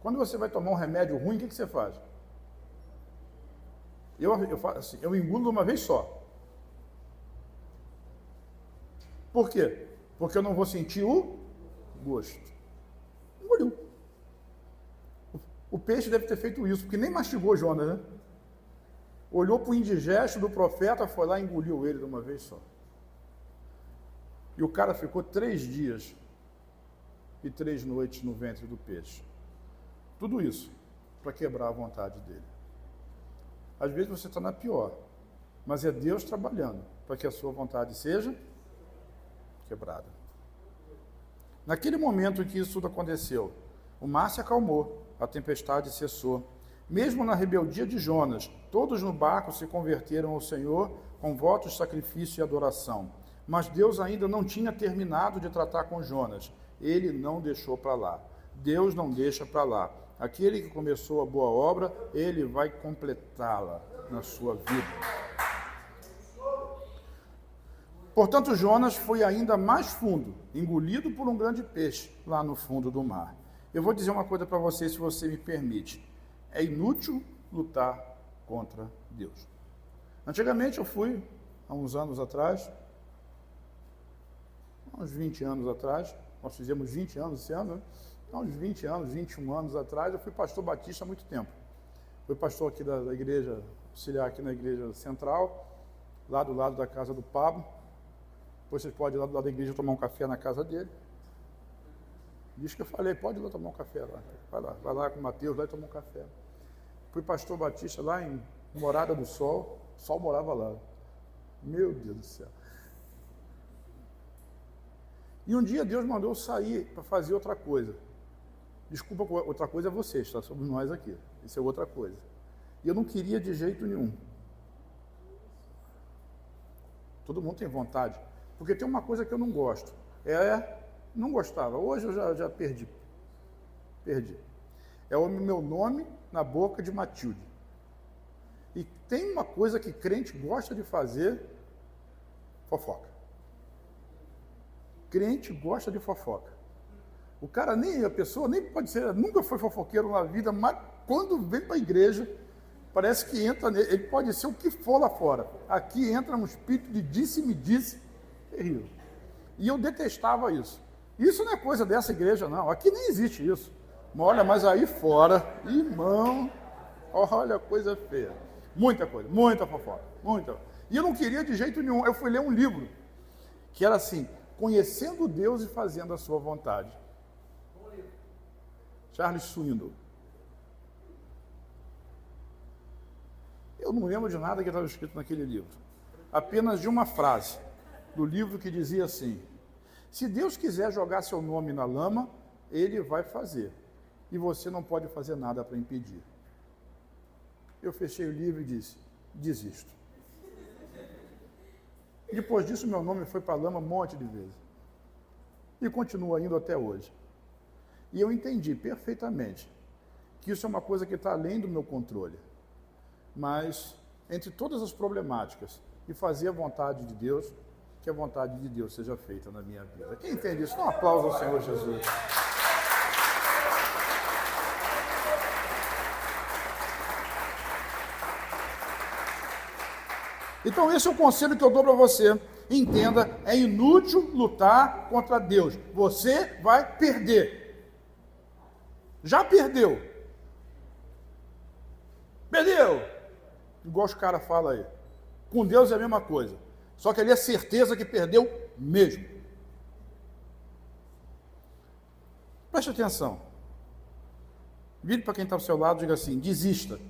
quando você vai tomar um remédio ruim, o que você faz? Eu faço assim, eu engulo de uma vez só. Por quê? Porque eu não vou sentir o gosto. Engoliu. O peixe deve ter feito isso, porque nem mastigou Jonas, né? Olhou para o indigesto do profeta, foi lá e engoliu ele de uma vez só. E o cara ficou 3 dias e 3 noites no ventre do peixe. Tudo isso para quebrar a vontade dele. Às vezes você está na pior, mas é Deus trabalhando para que a sua vontade seja quebrada. Naquele momento em que isso tudo aconteceu, o mar se acalmou, a tempestade cessou. Mesmo na rebeldia de Jonas, todos no barco se converteram ao Senhor com votos, sacrifício e adoração. Mas Deus ainda não tinha terminado de tratar com Jonas. Ele não deixou para lá. Deus não deixa para lá. Aquele que começou a boa obra, ele vai completá-la na sua vida. Portanto, Jonas foi ainda mais fundo, engolido por um grande peixe lá no fundo do mar. Eu vou dizer uma coisa para você, se você me permite. É inútil lutar contra Deus. Antigamente eu fui, há uns anos atrás, uns 20 anos atrás, nós fizemos 20 anos esse ano, né? Há uns 20 anos, 21 anos atrás, eu fui pastor batista há muito tempo. Fui pastor aqui da igreja, auxiliar aqui na igreja central, lá do lado da casa do Pablo. Depois vocês podem ir lá do lado da igreja tomar um café na casa dele. Diz que eu falei: pode ir lá tomar um café lá. Vai lá com o Mateus lá e tomar um café. Fui pastor batista lá em Morada do Sol. O Sol morava lá. Meu Deus do céu. E um dia Deus mandou eu sair para fazer outra coisa. Desculpa, outra coisa é vocês, tá? Somos nós aqui. Isso é outra coisa. E eu não queria de jeito nenhum. Todo mundo tem vontade. Porque tem uma coisa que eu não gosto. Não gostava. Hoje eu já perdi. É o meu nome na boca de Matilde. E tem uma coisa que crente gosta de fazer: fofoca. Crente gosta de fofoca. A pessoa nem pode ser, nunca foi fofoqueiro na vida, mas quando vem para a igreja, parece que entra nele. Ele pode ser o que for lá fora. Aqui entra um espírito de disse-me-disse terrível. E eu detestava isso. Isso não é coisa dessa igreja, não. Aqui nem existe isso. Olha, mas aí fora, irmão, olha, coisa feia. Muita coisa, muita fofoca, muita. E eu não queria de jeito nenhum. Eu fui ler um livro que era assim: Conhecendo Deus e Fazendo a Sua Vontade. Charles Swindoll. Eu não lembro de nada que estava escrito naquele livro. Apenas de uma frase. do livro que dizia assim: se Deus quiser jogar seu nome na lama, Ele vai fazer. E você não pode fazer nada para impedir. Eu fechei o livro e disse: desisto. Depois disso, meu nome foi para a lama um monte de vezes. E continua indo até hoje. E eu entendi perfeitamente que isso é uma coisa que está além do meu controle. Mas, entre todas as problemáticas, e fazer a vontade de Deus, que a vontade de Deus seja feita na minha vida. Quem entende isso? Dá um aplauso ao Senhor Jesus. Então esse é o conselho que eu dou para você. Entenda, é inútil lutar contra Deus. Você vai perder. Já perdeu. Perdeu. Igual os caras falam aí. Com Deus é a mesma coisa. Só que ali é certeza que perdeu mesmo. Preste atenção. Vire para quem está ao seu lado e diga assim: desista.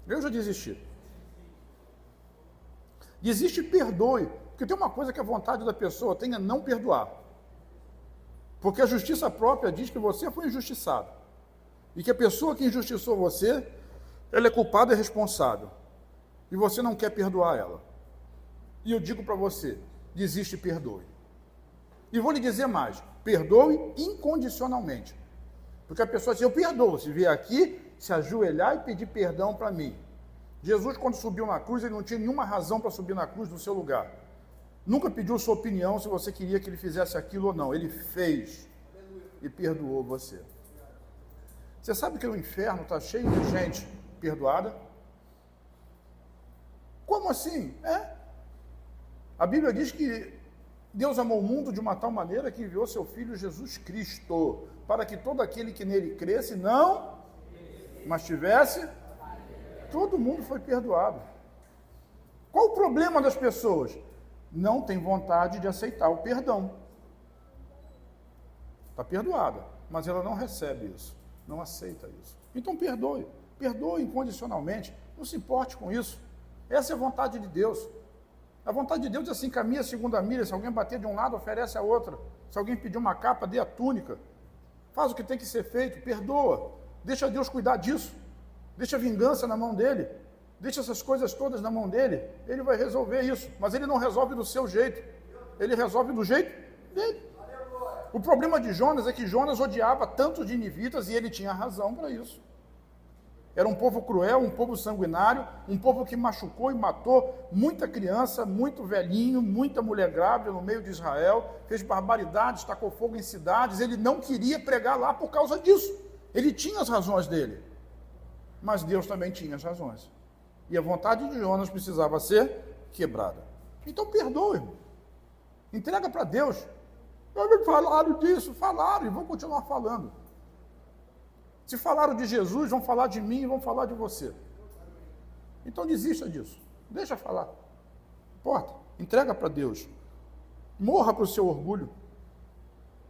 Eu já desisti. Desiste e perdoe. Porque tem uma coisa que a vontade da pessoa tem é não perdoar. Porque a justiça própria diz que você foi injustiçado. E que a pessoa que injustiçou você, ela é culpada e responsável. E você não quer perdoar ela. E eu digo para você: desiste e perdoe. E vou lhe dizer mais: perdoe incondicionalmente. Porque a pessoa diz: eu perdoo, se vier aqui, se ajoelhar e pedir perdão para mim. Jesus, quando subiu na cruz, ele não tinha nenhuma razão para subir na cruz no seu lugar. Nunca pediu sua opinião se você queria que ele fizesse aquilo ou não. Ele fez e perdoou você. Você sabe que o inferno está cheio de gente perdoada? Como assim? A Bíblia diz que Deus amou o mundo de uma tal maneira que enviou seu Filho Jesus Cristo, para que todo aquele que nele cresce não, mas tivesse, todo mundo foi perdoado. Qual o problema das pessoas? Não tem vontade de aceitar o perdão. Está perdoada, mas ela não recebe isso, não aceita isso. Então perdoe incondicionalmente, não se importe com isso. Essa é a vontade de Deus. A vontade de Deus é assim: caminha a segunda milha, se alguém bater de um lado, oferece a outra. Se alguém pedir uma capa, dê a túnica. Faz o que tem que ser feito, perdoa. Deixa Deus cuidar disso. Deixa a vingança na mão dele. Deixa essas coisas todas na mão dele. Ele vai resolver isso. Mas ele não resolve do seu jeito. Ele resolve do jeito dele. O problema de Jonas é que Jonas odiava tanto de ninivitas e ele tinha razão para isso. Era um povo cruel, um povo sanguinário, um povo que machucou e matou muita criança, muito velhinho, muita mulher grávida no meio de Israel, fez barbaridades, tacou fogo em cidades. Ele não queria pregar lá por causa disso. Ele tinha as razões dele. Mas Deus também tinha as razões. E a vontade de Jonas precisava ser quebrada. Então perdoe, irmão. Entrega para Deus. Me falaram disso, falaram e vão continuar falando. Se falaram de Jesus, vão falar de mim e vão falar de você. Então desista disso. Deixa falar. Não importa. Entrega para Deus. Morra para o seu orgulho,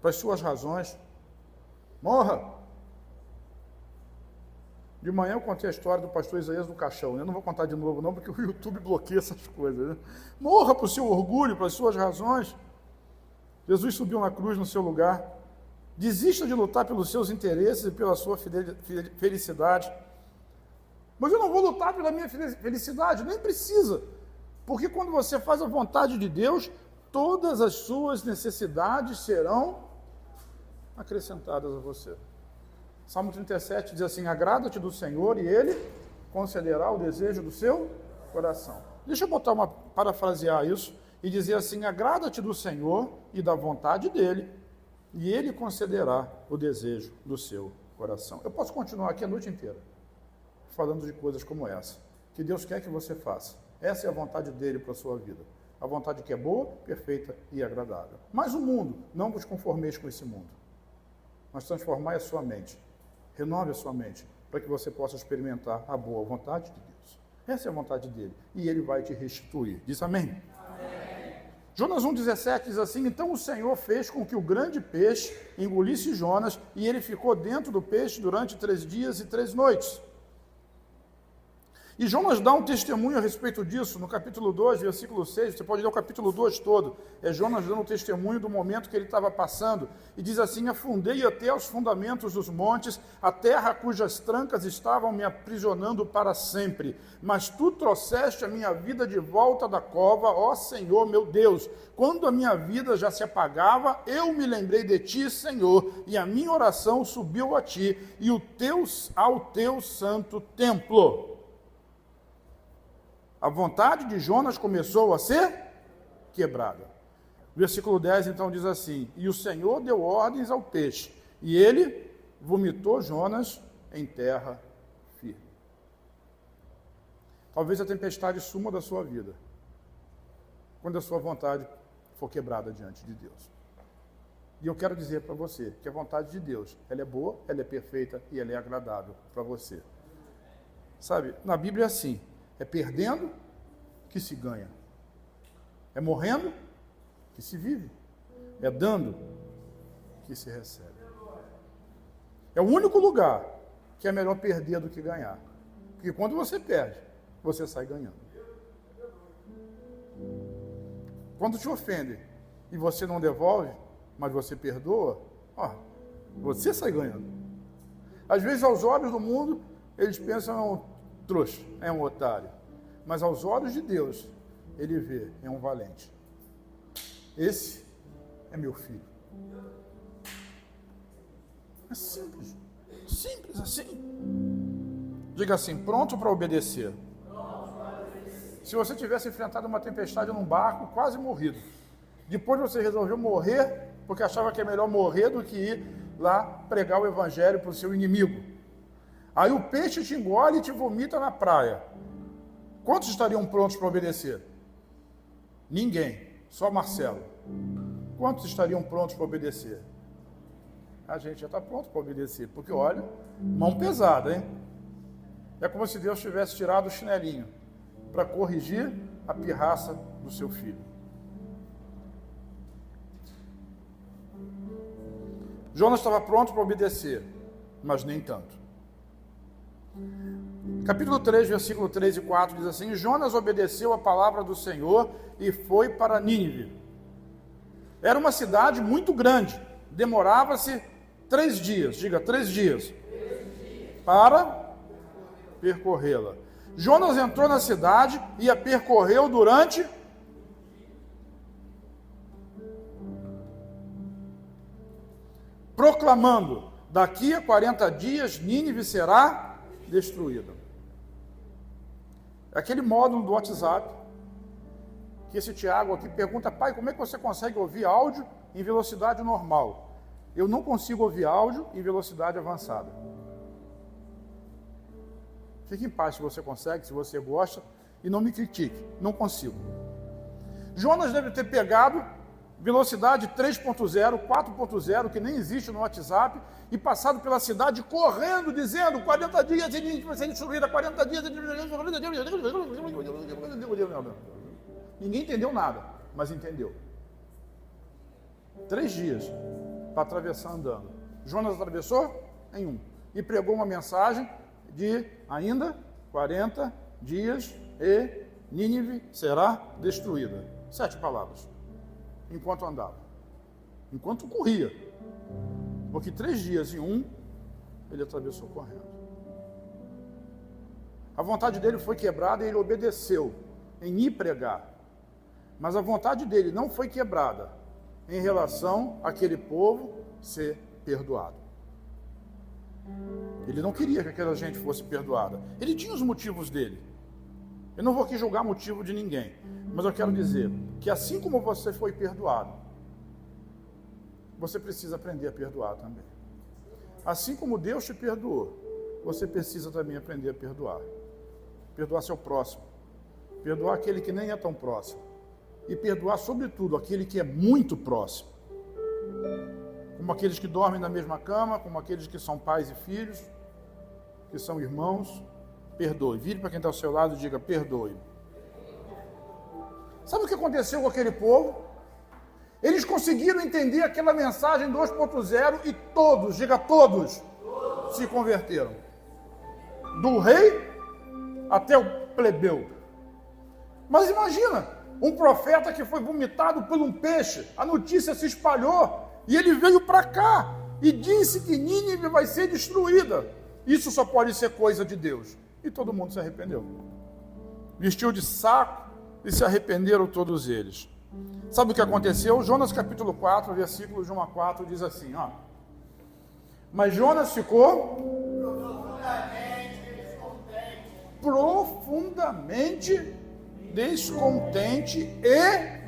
para as suas razões. Morra. De manhã eu contei a história do pastor Isaías do Caixão. Eu não vou contar de novo não, porque o YouTube bloqueia essas coisas. Né? Morra para o seu orgulho, para as suas razões. Jesus subiu na cruz no seu lugar. Desista de lutar pelos seus interesses e pela sua felicidade. Mas eu não vou lutar pela minha felicidade, nem precisa. Porque quando você faz a vontade de Deus, todas as suas necessidades serão acrescentadas a você. Salmo 37 diz assim: agrada-te do Senhor e Ele concederá o desejo do seu coração. Deixa eu parafrasear isso e dizer assim: agrada-te do Senhor e da vontade dEle, e Ele concederá o desejo do seu coração. Eu posso continuar aqui a noite inteira, falando de coisas como essa, que Deus quer que você faça. Essa é a vontade dEle para a sua vida. A vontade que é boa, perfeita e agradável. Mas o mundo, não vos conformeis com esse mundo, mas transformai a sua mente. Renove a sua mente, para que você possa experimentar a boa vontade de Deus. Essa é a vontade dEle, e Ele vai te restituir. Diz amém? Jonas 1,17 diz assim: então o Senhor fez com que o grande peixe engolisse Jonas, e ele ficou dentro do peixe durante 3 dias e 3 noites. E Jonas dá um testemunho a respeito disso, no capítulo 2, versículo 6, você pode ler o capítulo 2 todo, é Jonas dando um testemunho do momento que ele estava passando, e diz assim: afundei até os fundamentos dos montes, a terra cujas trancas estavam me aprisionando para sempre, mas tu trouxeste a minha vida de volta da cova, ó Senhor meu Deus, quando a minha vida já se apagava, eu me lembrei de ti, Senhor, e a minha oração subiu a ti, e ao teu santo templo. A vontade de Jonas começou a ser quebrada. Versículo 10 então diz assim: e o Senhor deu ordens ao peixe, e ele vomitou Jonas em terra firme. Talvez a tempestade suma da sua vida, quando a sua vontade for quebrada diante de Deus. E eu quero dizer para você que a vontade de Deus, ela é boa, ela é perfeita e ela é agradável para você. Sabe, na Bíblia é assim: é perdendo que se ganha, é morrendo que se vive, é dando que se recebe. É o único lugar que é melhor perder do que ganhar, porque quando você perde, você sai ganhando. Quando te ofende e você não devolve, mas você perdoa, você sai ganhando. Às vezes, aos olhos do mundo, eles pensam: é um trouxa, é um otário. Mas aos olhos de Deus, ele vê, é um valente. Esse é meu filho. É simples. Simples assim. Diga assim: pronto para obedecer. Se você tivesse enfrentado uma tempestade num barco, quase morrido, depois você resolveu morrer, porque achava que é melhor morrer do que ir lá pregar o evangelho para o seu inimigo. Aí o peixe te engole e te vomita na praia. Quantos estariam prontos para obedecer? Ninguém, só Marcelo. Quantos estariam prontos para obedecer? A gente já está pronto para obedecer, porque olha, mão pesada, hein? É como se Deus tivesse tirado o chinelinho para corrigir a pirraça do seu filho. Jonas estava pronto para obedecer, mas nem tanto. Capítulo 3, versículo 3 e 4 diz assim: Jonas obedeceu a palavra do Senhor e foi para Nínive. Era uma cidade muito grande, demorava-se 3 dias, diga 3 dias, para percorrê-la. Jonas entrou na cidade e a percorreu durante proclamando: daqui a 40 dias Nínive será destruída. Aquele módulo do WhatsApp que esse Tiago aqui pergunta: pai, como é que você consegue ouvir áudio em velocidade normal? Eu não consigo ouvir áudio em velocidade avançada. Fique em paz se você consegue, se você gosta, e não me critique. Não consigo. Jonas deve ter pegado velocidade 3.0, 4.0, que nem existe no WhatsApp, e passado pela cidade correndo, dizendo: 40 dias e Nínive vai ser destruída, 40 dias e... Ninguém entendeu nada, mas entendeu. 3 dias para atravessar andando. Jonas atravessou em 1 e pregou uma mensagem de ainda 40 dias e Nínive será destruída. 7 palavras. Enquanto andava, enquanto corria, porque 3 dias em 1 ele atravessou correndo. A vontade dele foi quebrada e ele obedeceu em ir pregar, mas a vontade dele não foi quebrada em relação àquele povo ser perdoado. Ele não queria que aquela gente fosse perdoada. Ele tinha os motivos dele. Eu não vou aqui julgar motivo de ninguém, mas eu quero dizer que assim como você foi perdoado, você precisa aprender a perdoar também. Assim como Deus te perdoou, você precisa também aprender a perdoar. Perdoar seu próximo, perdoar aquele que nem é tão próximo, e perdoar sobretudo aquele que é muito próximo, como aqueles que dormem na mesma cama, como aqueles que são pais e filhos, que são irmãos. Perdoe. Vire para quem está ao seu lado e diga: perdoe. Sabe o que aconteceu com aquele povo? Eles conseguiram entender aquela mensagem 2.0 e todos, diga todos, se converteram. Do rei até o plebeu. Mas imagina, um profeta que foi vomitado por um peixe, a notícia se espalhou, e ele veio para cá, e disse que Nínive vai ser destruída. Isso só pode ser coisa de Deus. E todo mundo se arrependeu. Vestiu de saco e se arrependeram todos eles. Sabe o que aconteceu? Jonas capítulo 4, versículos de 1 a 4, diz assim, ó. Mas Jonas ficou profundamente descontente e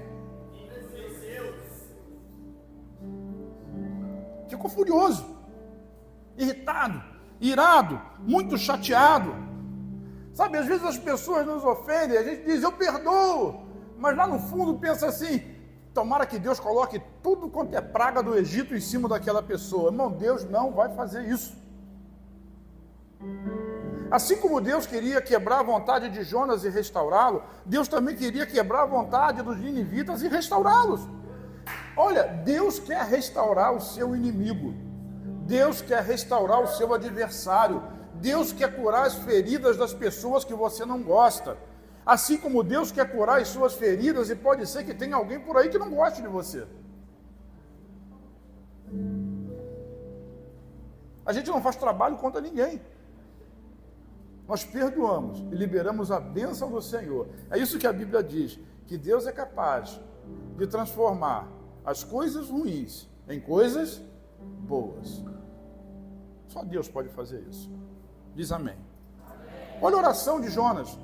ficou furioso, irritado, irado, muito chateado. Sabe, às vezes as pessoas nos ofendem, a gente diz, eu perdoo, mas lá no fundo pensa assim, tomara que Deus coloque tudo quanto é praga do Egito em cima daquela pessoa. Irmão, Deus não vai fazer isso. Assim como Deus queria quebrar a vontade de Jonas e restaurá-lo, Deus também queria quebrar a vontade dos ninivitas e restaurá-los. Olha, Deus quer restaurar o seu inimigo. Deus quer restaurar o seu adversário. Deus quer curar as feridas das pessoas que você não gosta. Assim como Deus quer curar as suas feridas, e pode ser que tenha alguém por aí que não goste de você. A gente não faz trabalho contra ninguém. Nós perdoamos e liberamos a bênção do Senhor. É isso que a Bíblia diz, que Deus é capaz de transformar as coisas ruins em coisas boas. Só Deus pode fazer isso. Diz amém. Olha a oração de Jonas.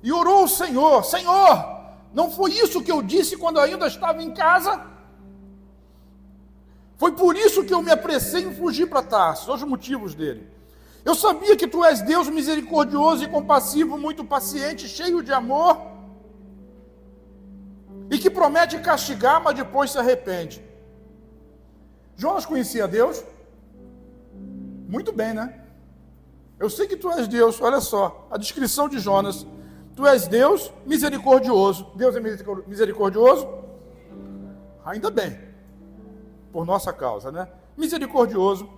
E orou o Senhor, Senhor, não foi isso que eu disse quando ainda estava em casa? Foi por isso que eu me apressei em fugir para Tarso, os motivos dele. Eu sabia que tu és Deus misericordioso e compassivo, muito paciente, cheio de amor, e que promete castigar, mas depois se arrepende. Jonas conhecia Deus? Muito bem, né? Eu sei que tu és Deus, olha só, a descrição de Jonas. Tu és Deus misericordioso. Deus é misericordioso? Ainda bem, por nossa causa, né? Misericordioso,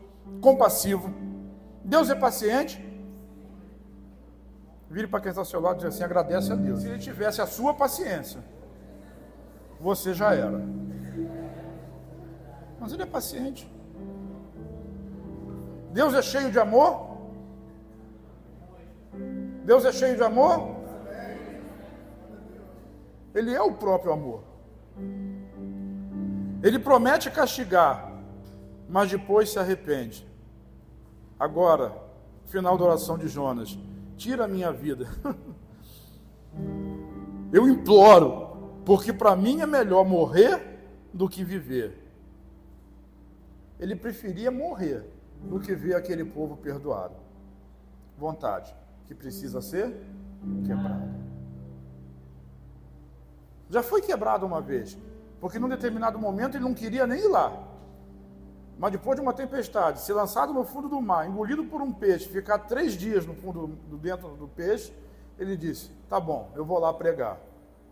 compassivo. Deus é paciente? Vire para quem está ao seu lado e diz assim, agradece a Deus. Se ele tivesse a sua paciência, você já era. Mas ele é paciente. Deus é cheio de amor? Deus é cheio de amor? Ele é o próprio amor. Ele promete castigar, mas depois se arrepende. Agora, final da oração de Jonas, tira a minha vida. Eu imploro, porque para mim é melhor morrer do que viver. Ele preferia morrer do que ver aquele povo perdoado. Vontade que precisa ser quebrada. Já foi quebrado uma vez, porque num determinado momento ele não queria nem ir lá. Mas depois de uma tempestade, ser lançado no fundo do mar, engolido por um peixe, ficar 3 dias no fundo, dentro do peixe, ele disse, tá bom, eu vou lá pregar.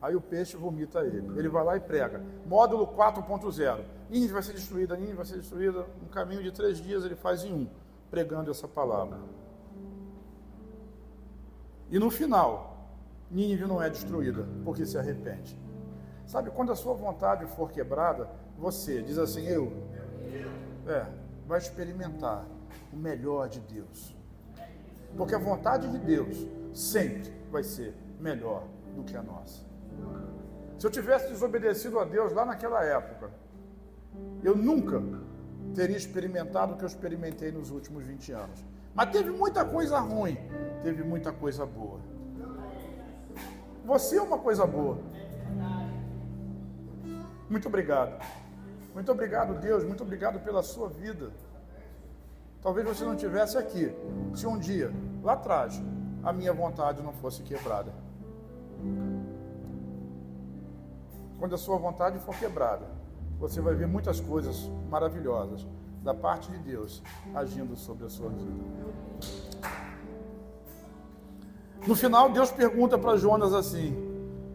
Aí o peixe vomita ele. Ele vai lá e prega. Módulo 4.0. Nínive vai ser destruída, Nínive vai ser destruída. Um caminho de 3 dias ele faz em 1, pregando essa palavra. E no final, Nínive não é destruída, porque se arrepende. Sabe, quando a sua vontade for quebrada, você diz assim, vai experimentar o melhor de Deus. Porque a vontade de Deus sempre vai ser melhor do que a nossa. Se eu tivesse desobedecido a Deus lá naquela época, eu nunca teria experimentado o que eu experimentei nos últimos 20 anos. Mas teve muita coisa ruim, teve muita coisa boa. Você é uma coisa boa. Muito obrigado. Muito obrigado, Deus. Muito obrigado pela sua vida. Talvez você não estivesse aqui se um dia, lá atrás, a minha vontade não fosse quebrada. Quando a sua vontade for quebrada, você vai ver muitas coisas maravilhosas da parte de Deus agindo sobre a sua vida. No final, Deus pergunta para Jonas assim,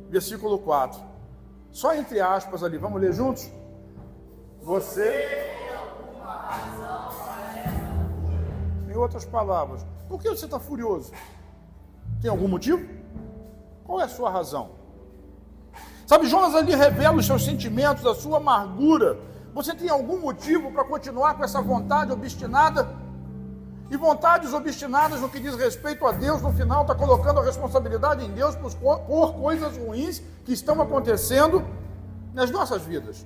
versículo 4, só entre aspas ali, vamos ler juntos? Você, em outras palavras, por que você está furioso? Tem algum motivo? Qual é a sua razão? Sabe, Jonas ali revela os seus sentimentos, a sua amargura. Você tem algum motivo para continuar com essa vontade obstinada? E vontades obstinadas no que diz respeito a Deus, no final está colocando a responsabilidade em Deus por coisas ruins que estão acontecendo nas nossas vidas.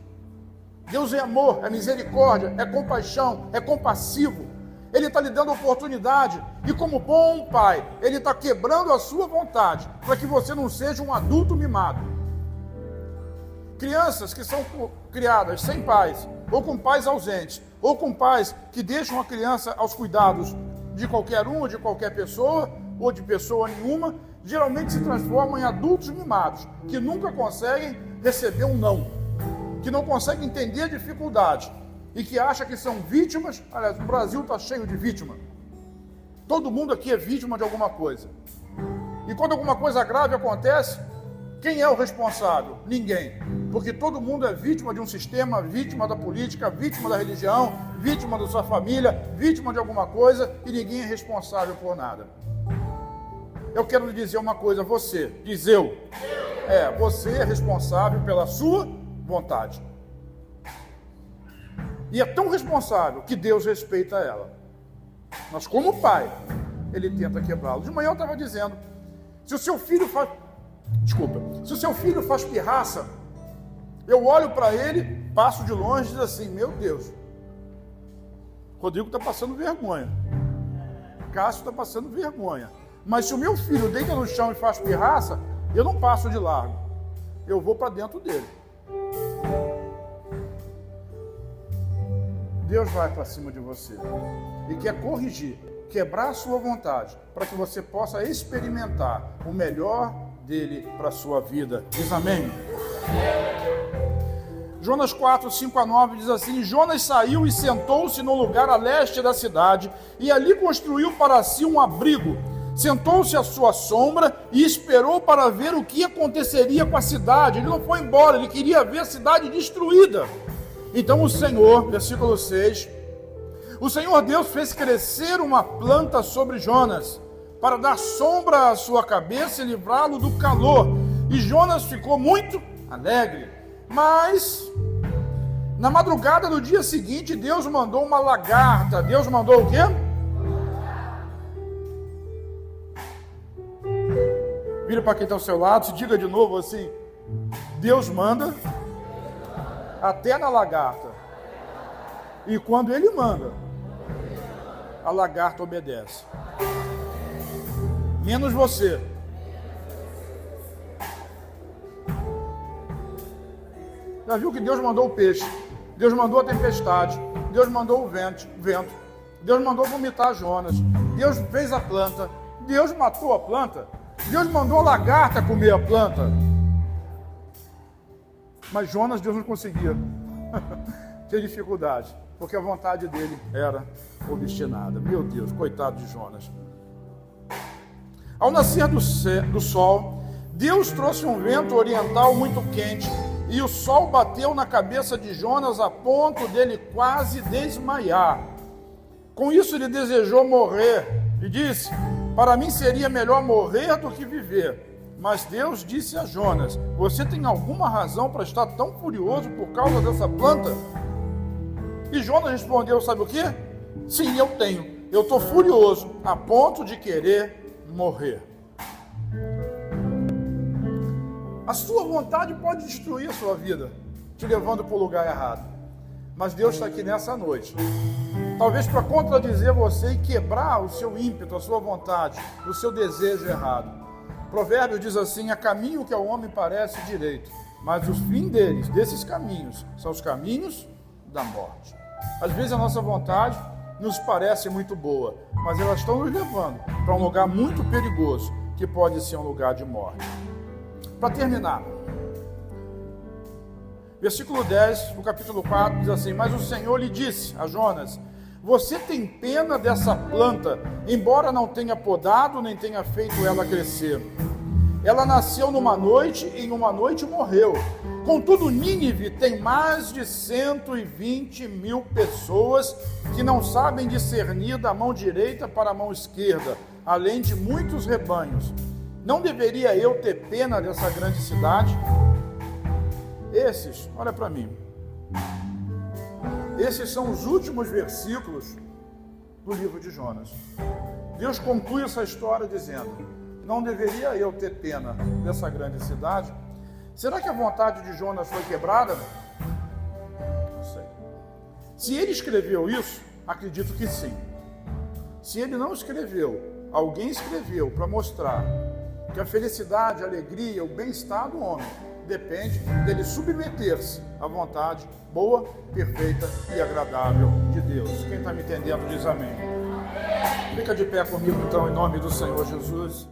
Deus é amor, é misericórdia, é compaixão, é compassivo. Ele está lhe dando oportunidade e, como bom pai, Ele está quebrando a sua vontade para que você não seja um adulto mimado. Crianças que são criadas sem pais, ou com pais ausentes, ou com pais que deixam a criança aos cuidados de qualquer um, ou de qualquer pessoa, ou de pessoa nenhuma, geralmente se transformam em adultos mimados, que nunca conseguem receber um não, que não conseguem entender a dificuldade, e que acham que são vítimas. Aliás, o Brasil está cheio de vítima. Todo mundo aqui é vítima de alguma coisa. E quando alguma coisa grave acontece, quem é o responsável? Ninguém. Porque todo mundo é vítima de um sistema, vítima da política, vítima da religião, vítima da sua família, vítima de alguma coisa, e ninguém é responsável por nada. Eu quero lhe dizer uma coisa, você, diz eu. Você é responsável pela sua vontade. E é tão responsável que Deus respeita ela. Mas como pai, Ele tenta quebrá-lo. De manhã eu estava dizendo, se o seu filho faz pirraça, eu olho para ele, passo de longe e diz assim, meu Deus, Rodrigo está passando vergonha, Cássio está passando vergonha. Mas se o meu filho deita no chão e faz pirraça, eu não passo de largo, eu vou para dentro dele. Deus vai para cima de você e quer corrigir, quebrar a sua vontade, para que você possa experimentar o melhor dele para a sua vida. Diz amém? Jonas 4, 5-9 diz assim, Jonas saiu e sentou-se no lugar a leste da cidade, e ali construiu para si um abrigo. Sentou-se à sua sombra e esperou para ver o que aconteceria com a cidade. Ele não foi embora, ele queria ver a cidade destruída. Então o Senhor, versículo 6, o Senhor Deus fez crescer uma planta sobre Jonas, para dar sombra à sua cabeça e livrá-lo do calor. E Jonas ficou muito alegre. Mas, na madrugada do dia seguinte, Deus mandou uma lagarta. Deus mandou o quê? Vira para quem está ao seu lado, se diga de novo assim, Deus manda até na lagarta. E quando Ele manda, a lagarta obedece. Menos você. Já viu que Deus mandou o peixe, Deus mandou a tempestade, Deus mandou o vento, Deus mandou vomitar Jonas, Deus fez a planta, Deus matou a planta, Deus mandou a lagarta comer a planta. Mas Jonas, Deus não conseguia. Tinha dificuldade, porque a vontade dele era obstinada. Meu Deus, coitado de Jonas. Ao nascer do sol, Deus trouxe um vento oriental muito quente, e o sol bateu na cabeça de Jonas a ponto dele quase desmaiar. Com isso ele desejou morrer e disse, para mim seria melhor morrer do que viver. Mas Deus disse a Jonas, você tem alguma razão para estar tão furioso por causa dessa planta? E Jonas respondeu, sabe o quê? Sim, eu tenho. Eu estou furioso a ponto de querer morrer. A sua vontade pode destruir a sua vida, te levando para o lugar errado. Mas Deus está aqui nessa noite, talvez para contradizer você e quebrar o seu ímpeto, a sua vontade, o seu desejo errado. Provérbios diz assim, há caminho que ao homem parece direito, mas os fins desses caminhos, são os caminhos da morte. Às vezes a nossa vontade nos parece muito boa, mas elas estão nos levando para um lugar muito perigoso, que pode ser um lugar de morte. Para terminar, versículo 10 do capítulo 4 diz assim, mas o Senhor lhe disse a Jonas, você tem pena dessa planta, embora não tenha podado, nem tenha feito ela crescer. Ela nasceu numa noite e em uma noite morreu. Contudo, Nínive tem mais de 120 mil pessoas que não sabem discernir da mão direita para a mão esquerda, além de muitos rebanhos. Não deveria eu ter pena dessa grande cidade? Esses, olha para mim, esses são os últimos versículos do livro de Jonas. Deus conclui essa história dizendo: não deveria eu ter pena dessa grande cidade? Será que a vontade de Jonas foi quebrada? Não sei. Se ele escreveu isso, acredito que sim. Se ele não escreveu, alguém escreveu para mostrar que a felicidade, a alegria, o bem-estar do homem depende dele submeter-se à vontade boa, perfeita e agradável de Deus. Quem está me entendendo diz amém. Fica de pé comigo então, em nome do Senhor Jesus.